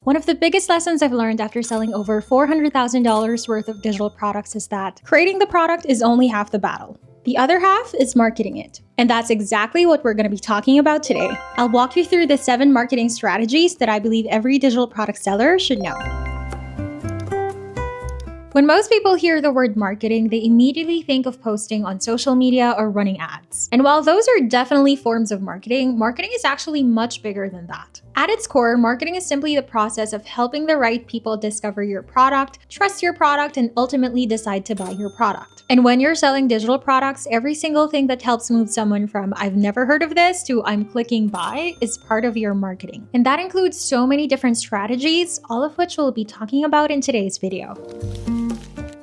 One of the biggest lessons I've learned after selling over $400,000 worth of digital products is that creating the product is only half the battle. The other half is marketing it. And that's exactly what we're going to be talking about today. I'll walk you through the 7 marketing strategies that I believe every digital product seller should know. When most people hear the word marketing, they immediately think of posting on social media or running ads. And while those are definitely forms of marketing, marketing is actually much bigger than that. At its core, marketing is simply the process of helping the right people discover your product, trust your product, and ultimately decide to buy your product. And when you're selling digital products, every single thing that helps move someone from "I've never heard of this" to "I'm clicking buy" is part of your marketing. And that includes so many different strategies, all of which we'll be talking about in today's video.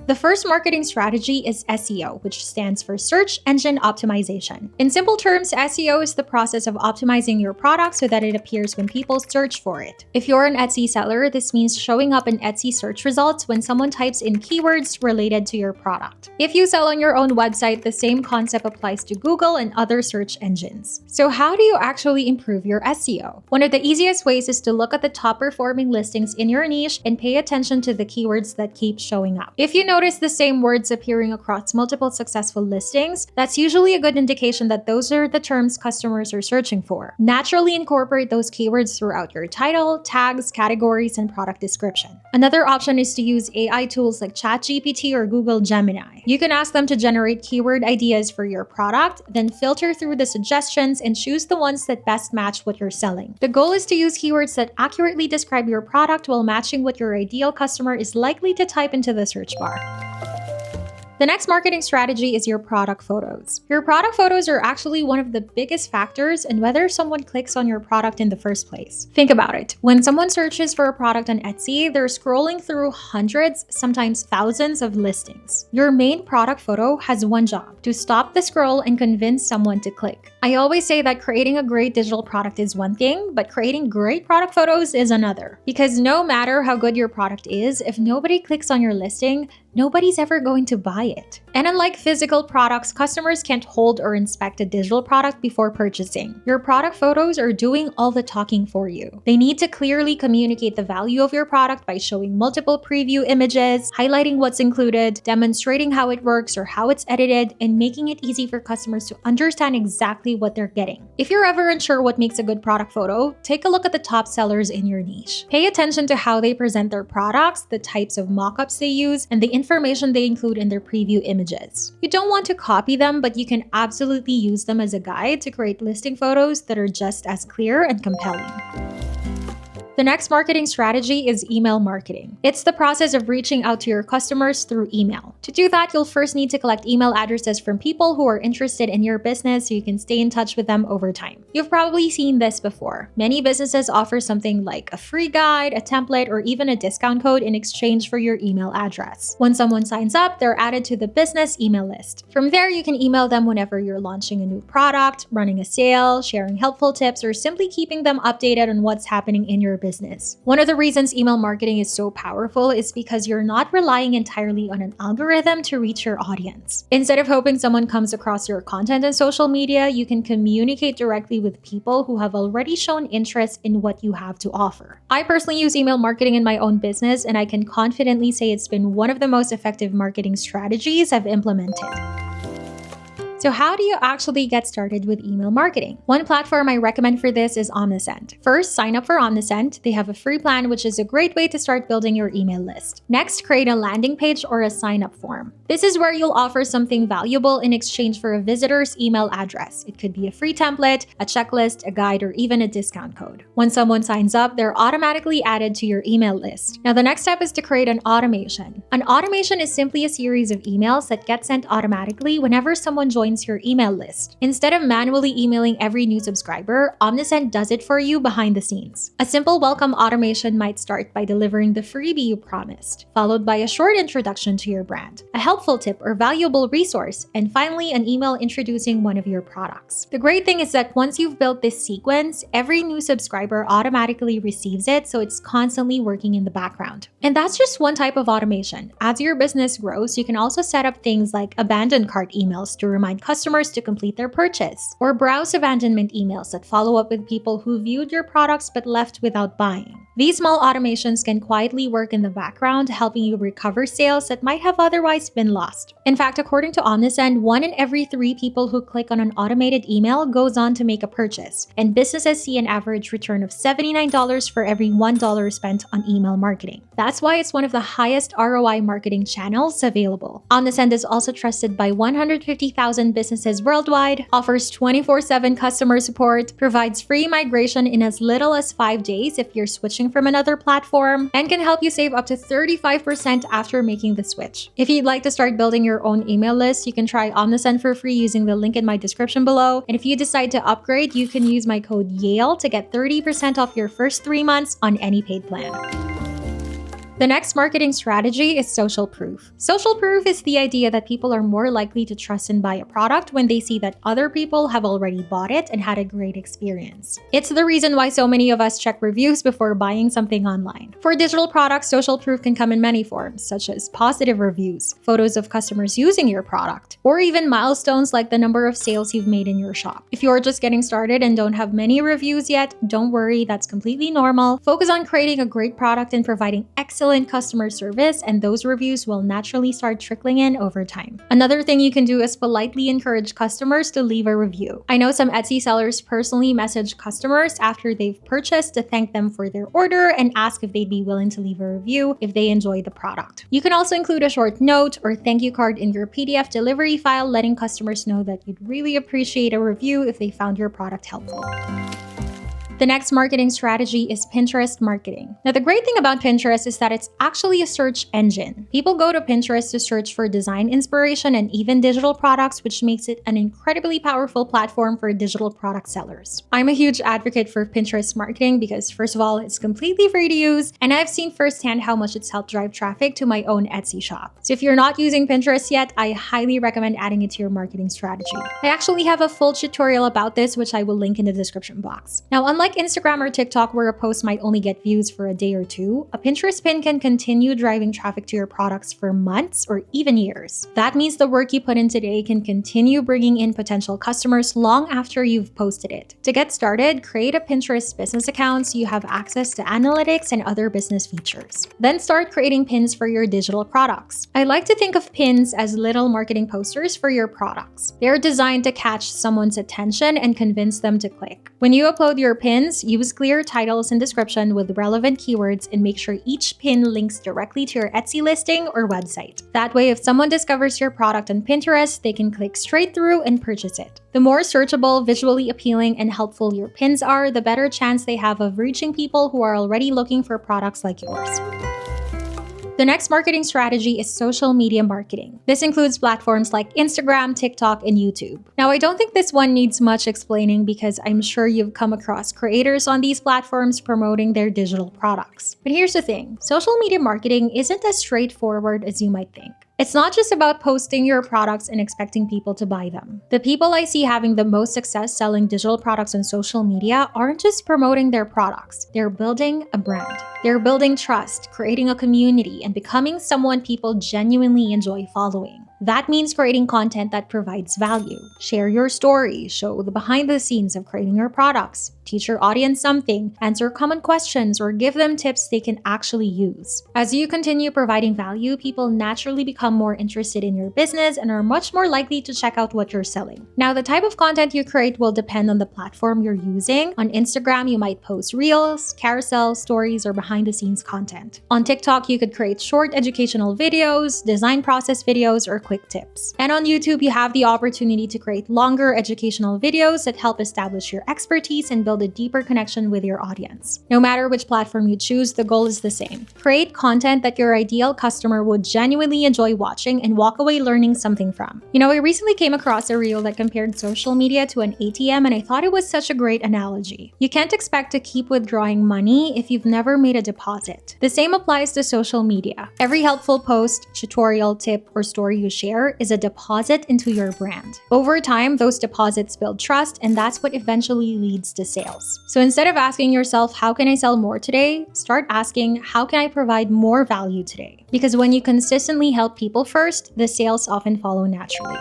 The first marketing strategy is SEO, which stands for Search Engine Optimization. In simple terms, SEO is the process of optimizing your product so that it appears when people search for it. If you're an Etsy seller, this means showing up in Etsy search results when someone types in keywords related to your product. If you sell on your own website, the same concept applies to Google and other search engines. So how do you actually improve your SEO? One of the easiest ways is to look at the top performing listings in your niche and pay attention to the keywords that keep showing up. If you notice the same words appearing across multiple successful listings, that's usually a good indication that those are the terms customers are searching for. Naturally incorporate those keywords throughout your title, tags, categories, and product description. Another option is to use AI tools like ChatGPT or Google Gemini. You can ask them to generate keyword ideas for your product, then filter through the suggestions and choose the ones that best match what you're selling. The goal is to use keywords that accurately describe your product while matching what your ideal customer is likely to type into the search bar. The next marketing strategy is your product photos. Your product photos are actually one of the biggest factors in whether someone clicks on your product in the first place. Think about it. When someone searches for a product on Etsy, they're scrolling through hundreds, sometimes thousands of listings. Your main product photo has one job: to stop the scroll and convince someone to click. I always say that creating a great digital product is one thing, but creating great product photos is another. Because no matter how good your product is, if nobody clicks on your listing, nobody's ever going to buy it. And unlike physical products, customers can't hold or inspect a digital product before purchasing. Your product photos are doing all the talking for you. They need to clearly communicate the value of your product by showing multiple preview images, highlighting what's included, demonstrating how it works or how it's edited, and making it easy for customers to understand exactly what they're getting. If you're ever unsure what makes a good product photo, take a look at the top sellers in your niche. Pay attention to how they present their products, the types of mock-ups they use, and the information they include in their preview images. You don't want to copy them, but you can absolutely use them as a guide to create listing photos that are just as clear and compelling. The next marketing strategy is email marketing. It's the process of reaching out to your customers through email. To do that, you'll first need to collect email addresses from people who are interested in your business so you can stay in touch with them over time. You've probably seen this before. Many businesses offer something like a free guide, a template, or even a discount code in exchange for your email address. When someone signs up, they're added to the business email list. From there, you can email them whenever you're launching a new product, running a sale, sharing helpful tips, or simply keeping them updated on what's happening in your business. One of the reasons email marketing is so powerful is because you're not relying entirely on an algorithm to reach your audience. Instead of hoping someone comes across your content on social media, you can communicate directly with people who have already shown interest in what you have to offer. I personally use email marketing in my own business, and I can confidently say it's been one of the most effective marketing strategies I've implemented. So how do you actually get started with email marketing? One platform I recommend for this is Omnisend. First, sign up for Omnisend. They have a free plan, which is a great way to start building your email list. Next, create a landing page or a sign-up form. This is where you'll offer something valuable in exchange for a visitor's email address. It could be a free template, a checklist, a guide, or even a discount code. When someone signs up, they're automatically added to your email list. Now, the next step is to create an automation. An automation is simply a series of emails that get sent automatically whenever someone joins your email list. Instead of manually emailing every new subscriber, Omnisend does it for you behind the scenes. A simple welcome automation might start by delivering the freebie you promised, followed by a short introduction to your brand, a helpful tip or valuable resource, and finally an email introducing one of your products. The great thing is that once you've built this sequence, every new subscriber automatically receives it, so it's constantly working in the background. And that's just one type of automation. As your business grows, you can also set up things like abandoned cart emails to remind customers to complete their purchase, or browse abandonment emails that follow up with people who viewed your products but left without buying. These small automations can quietly work in the background, helping you recover sales that might have otherwise been lost. In fact, according to Omnisend, 1 in every 3 people who click on an automated email goes on to make a purchase, and businesses see an average return of $79 for every $1 spent on email marketing. That's why it's one of the highest ROI marketing channels available. Omnisend is also trusted by 150,000 businesses worldwide, offers 24/7 customer support, provides free migration in as little as 5 days if you're switching from another platform, and can help you save up to 35% after making the switch. If you'd like to start building your own email list, you can try Omnisend for free using the link in my description below. And if you decide to upgrade, you can use my code YALE to get 30% off your first 3 months on any paid plan. The next marketing strategy is social proof. Social proof is the idea that people are more likely to trust and buy a product when they see that other people have already bought it and had a great experience. It's the reason why so many of us check reviews before buying something online. For digital products, social proof can come in many forms, such as positive reviews, photos of customers using your product, or even milestones like the number of sales you've made in your shop. If you're just getting started and don't have many reviews yet, don't worry, that's completely normal. Focus on creating a great product and providing excellent customer service, and those reviews will naturally start trickling in over time. Another thing you can do is politely encourage customers to leave a review. I know some Etsy sellers personally message customers after they've purchased to thank them for their order and ask if they'd be willing to leave a review if they enjoy the product. You can also include a short note or thank you card in your PDF delivery file, letting customers know that you'd really appreciate a review if they found your product helpful. The next marketing strategy is Pinterest marketing. Now, the great thing about Pinterest is that it's actually a search engine. People go to Pinterest to search for design inspiration and even digital products, which makes it an incredibly powerful platform for digital product sellers. I'm a huge advocate for Pinterest marketing because, first of all, it's completely free to use, and I've seen firsthand how much it's helped drive traffic to my own Etsy shop. So if you're not using Pinterest yet, I highly recommend adding it to your marketing strategy. I actually have a full tutorial about this, which I will link in the description box. Now, unlike Instagram or TikTok, where a post might only get views for a day or two, a Pinterest pin can continue driving traffic to your products for months or even years. That means the work you put in today can continue bringing in potential customers long after you've posted it. To get started, create a Pinterest business account so you have access to analytics and other business features. Then start creating pins for your digital products. I like to think of pins as little marketing posters for your products. They're designed to catch someone's attention and convince them to click. When you upload your pins, use clear titles and description with relevant keywords and make sure each pin links directly to your Etsy listing or website. That way, if someone discovers your product on Pinterest, they can click straight through and purchase it. The more searchable, visually appealing, and helpful your pins are, the better chance they have of reaching people who are already looking for products like yours. The next marketing strategy is social media marketing. This includes platforms like Instagram, TikTok, and YouTube. Now, I don't think this one needs much explaining because I'm sure you've come across creators on these platforms promoting their digital products. But here's the thing, social media marketing isn't as straightforward as you might think. It's not just about posting your products and expecting people to buy them. The people I see having the most success selling digital products on social media aren't just promoting their products. They're building a brand. They're building trust, creating a community, and becoming someone people genuinely enjoy following. That means creating content that provides value. Share your story, show the behind the scenes of creating your products, teach your audience something, answer common questions, or give them tips they can actually use. As you continue providing value, people naturally become more interested in your business and are much more likely to check out what you're selling. Now, the type of content you create will depend on the platform you're using. On Instagram, you might post reels, carousel, stories, or behind the scenes content. On TikTok, you could create short educational videos, design process videos, or quick tips. And on YouTube, you have the opportunity to create longer educational videos that help establish your expertise and build a deeper connection with your audience. No matter which platform you choose, the goal is the same. Create content that your ideal customer would genuinely enjoy watching and walk away learning something from. You know, I recently came across a reel that compared social media to an ATM, and I thought it was such a great analogy. You can't expect to keep withdrawing money if you've never made a deposit. The same applies to social media. Every helpful post, tutorial, tip, or story you share is a deposit into your brand. Over time, those deposits build trust, and that's what eventually leads to sales. So instead of asking yourself, how can I sell more today? Start asking, how can I provide more value today? Because when you consistently help people first, the sales often follow naturally.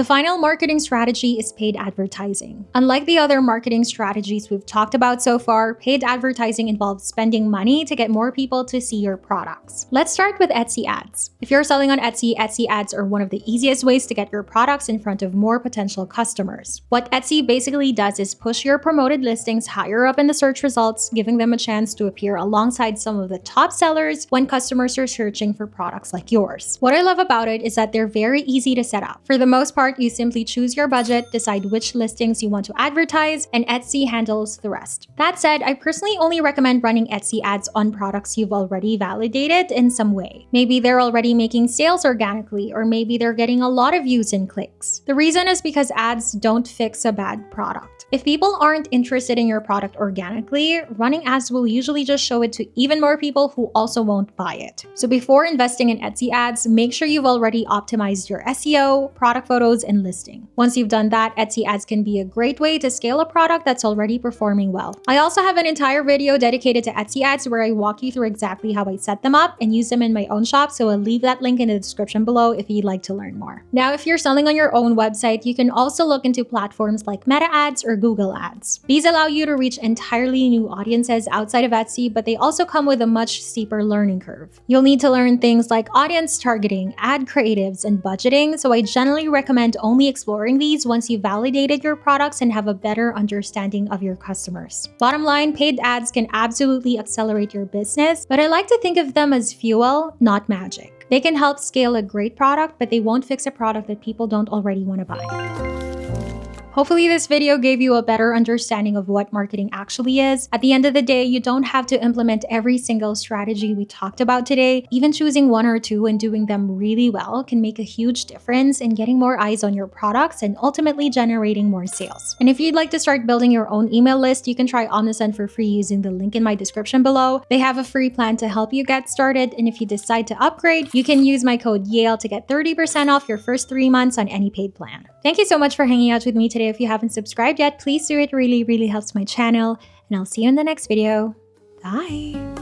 The final marketing strategy is paid advertising. Unlike the other marketing strategies we've talked about so far, paid advertising involves spending money to get more people to see your products. Let's start with Etsy ads. If you're selling on Etsy, Etsy ads are one of the easiest ways to get your products in front of more potential customers. What Etsy basically does is push your promoted listings higher up in the search results, giving them a chance to appear alongside some of the top sellers when customers are searching for products like yours. What I love about it is that they're very easy to set up. For the most part, you simply choose your budget, decide which listings you want to advertise, and Etsy handles the rest. That said, I personally only recommend running Etsy ads on products you've already validated in some way. Maybe they're already making sales organically, or maybe they're getting a lot of views and clicks. The reason is because ads don't fix a bad product. If people aren't interested in your product organically, running ads will usually just show it to even more people who also won't buy it. So before investing in Etsy ads, make sure you've already optimized your SEO, product photos, and listing. Once you've done that, Etsy ads can be a great way to scale a product that's already performing well. I also have an entire video dedicated to Etsy ads where I walk you through exactly how I set them up and use them in my own shop, so I'll leave that link in the description below if you'd like to learn more. Now, if you're selling on your own website, you can also look into platforms like Meta Ads or Google Ads. These allow you to reach entirely new audiences outside of Etsy, but they also come with a much steeper learning curve. You'll need to learn things like audience targeting, ad creatives, and budgeting, so I generally recommend only exploring these once you've validated your products and have a better understanding of your customers. Bottom line, paid ads can absolutely accelerate your business, but I like to think of them as fuel, not magic. They can help scale a great product, but they won't fix a product that people don't already want to buy. Hopefully this video gave you a better understanding of what marketing actually is. At the end of the day, you don't have to implement every single strategy we talked about today. Even choosing one or two and doing them really well can make a huge difference in getting more eyes on your products and ultimately generating more sales. And if you'd like to start building your own email list, you can try Omnisend for free using the link in my description below. They have a free plan to help you get started, and if you decide to upgrade, you can use my code YALE to get 30% off your first 3 months on any paid plan. Thank you so much for hanging out with me today. If you haven't subscribed yet, please do it. It really helps my channel. And I'll see you in the next video. Bye!